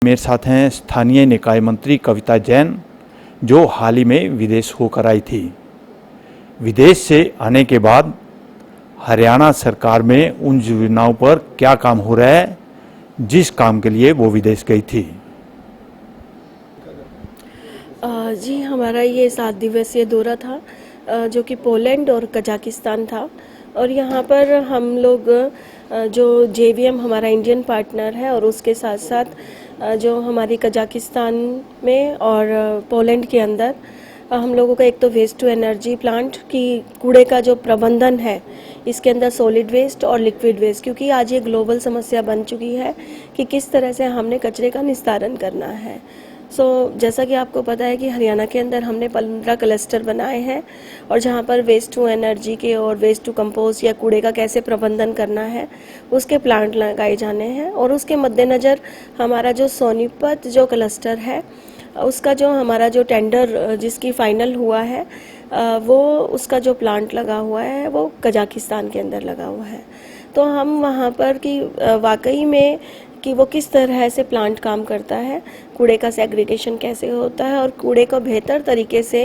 मेरे साथ हैं स्थानीय निकाय मंत्री कविता जैन, जो हाल ही में विदेश होकर आई थी। विदेश से आने के बाद हरियाणा सरकार में उन योजनाओं पर क्या काम हो रहा है जिस काम के लिए वो विदेश गई थी। जी, हमारा ये 7 दिवसीय दौरा था जो कि पोलैंड और कजाकिस्तान था। और यहाँ पर हम लोग जो JVM हमारा इंडियन पार्टनर है और उसके साथ साथ जो हमारी कजाकिस्तान में और पोलैंड के अंदर हम लोगों का एक तो वेस्ट टू एनर्जी प्लांट की कूड़े का जो प्रबंधन है, इसके अंदर सॉलिड वेस्ट और लिक्विड वेस्ट, क्योंकि आज ये ग्लोबल समस्या बन चुकी है कि किस तरह से हमने कचरे का निस्तारण करना है। जैसा कि आपको पता है कि हरियाणा के अंदर हमने 15 क्लस्टर बनाए हैं और जहाँ पर वेस्ट टू एनर्जी के और वेस्ट टू कंपोस्ट या कूड़े का कैसे प्रबंधन करना है उसके प्लांट लगाए जाने हैं। और उसके मद्देनज़र हमारा जो सोनीपत जो क्लस्टर है उसका जो हमारा जो टेंडर जिसकी फाइनल हुआ है वो उसका जो प्लांट लगा हुआ है वो कजाकिस्तान के अंदर लगा हुआ है। तो हम वहाँ पर कि वाकई में कि वो किस तरह से प्लांट काम करता है, कूड़े का सेग्रीगेशन कैसे होता है और कूड़े को बेहतर तरीके से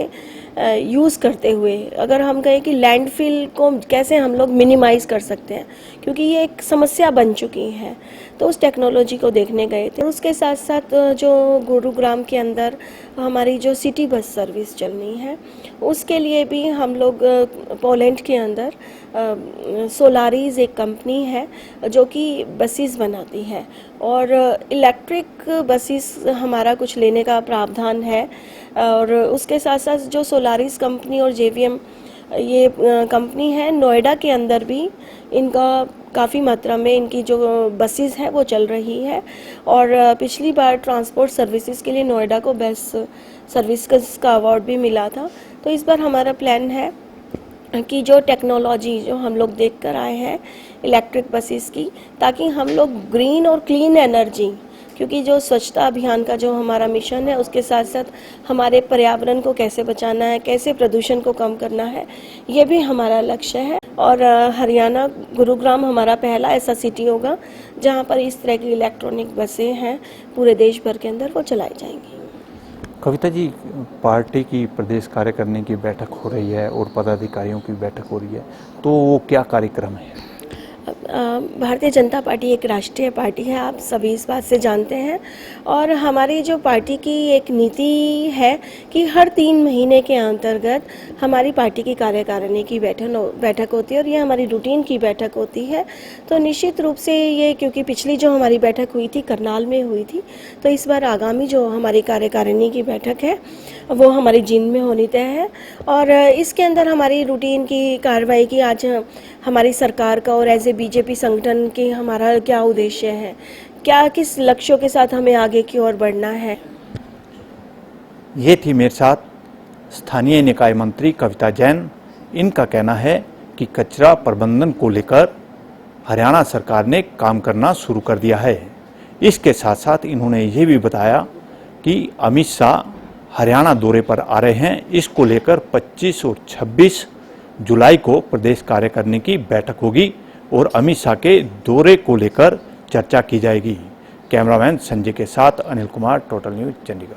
यूज़ करते हुए अगर हम कहें कि लैंडफिल को कैसे हम लोग मिनिमाइज़ कर सकते हैं, क्योंकि ये एक समस्या बन चुकी है। तो उस टेक्नोलॉजी को देखने गए थे। उसके साथ साथ जो गुरुग्राम के अंदर हमारी जो सिटी बस सर्विस चलनी है उसके लिए भी हम लोग पोलैंड के अंदर सोलारीज एक कंपनी है जो कि बसेस बनाती है और इलेक्ट्रिक बसेस हमारा कुछ लेने का प्रावधान है। और उसके साथ साथ जो सोलारीज कंपनी और JVM ये कंपनी है, नोएडा के अंदर भी इनका काफ़ी मात्रा में इनकी जो बसेस है वो चल रही है। और पिछली बार ट्रांसपोर्ट सर्विसेज के लिए नोएडा को बेस्ट सर्विस का अवार्ड भी मिला था। तो इस बार हमारा प्लान है कि जो टेक्नोलॉजी जो हम लोग देख कर आए हैं इलेक्ट्रिक बसेस की, ताकि हम लोग ग्रीन और क्लीन एनर्जी, क्योंकि जो स्वच्छता अभियान का जो हमारा मिशन है उसके साथ साथ हमारे पर्यावरण को कैसे बचाना है, कैसे प्रदूषण को कम करना है, ये भी हमारा लक्ष्य है। और हरियाणा गुरुग्राम हमारा पहला ऐसा सिटी होगा जहाँ पर इस तरह की इलेक्ट्रॉनिक बसें हैं पूरे देश भर के अंदर वो चलाई जाएंगी। कविता जी, पार्टी की प्रदेश कार्यकारिणी की बैठक हो रही है और पदाधिकारियों की बैठक हो रही है, तो वो क्या कार्यक्रम है? भारतीय जनता पार्टी एक राष्ट्रीय पार्टी है, आप सभी इस बात से जानते हैं। और हमारी जो पार्टी की एक नीति है कि हर 3 महीने के अंतर्गत हमारी पार्टी की कार्यकारिणी की बैठक होती है और ये हमारी रूटीन की बैठक होती है। तो निश्चित रूप से ये, क्योंकि पिछली जो हमारी बैठक हुई थी करनाल में हुई थी, तो इस बार आगामी जो हमारी कार्यकारिणी की बैठक है वो हमारी जींद में होनी तय है। और इसके अंदर हमारी रूटीन की कार्रवाई की आज हमारी सरकार का और एज ए BJP संगठन की हमारा क्या उद्देश्य है, क्या किस लक्ष्यों के साथ हमें आगे की ओर बढ़ना है। ये थी मेरे साथ स्थानीय निकाय मंत्री कविता जैन। इनका कहना है कि कचरा प्रबंधन को लेकर हरियाणा सरकार ने काम करना शुरू कर दिया है। इसके साथ साथ इन्होंने ये भी बताया कि अमित शाह हरियाणा दौरे पर आ रहे हैं। इसको लेकर 25 और 26 जुलाई को प्रदेश कार्यकारिणी की बैठक होगी और अमित शाह के दौरे को लेकर चर्चा की जाएगी। कैमरामैन संजय के साथ अनिल कुमार, टोटल न्यूज़, चंडीगढ़।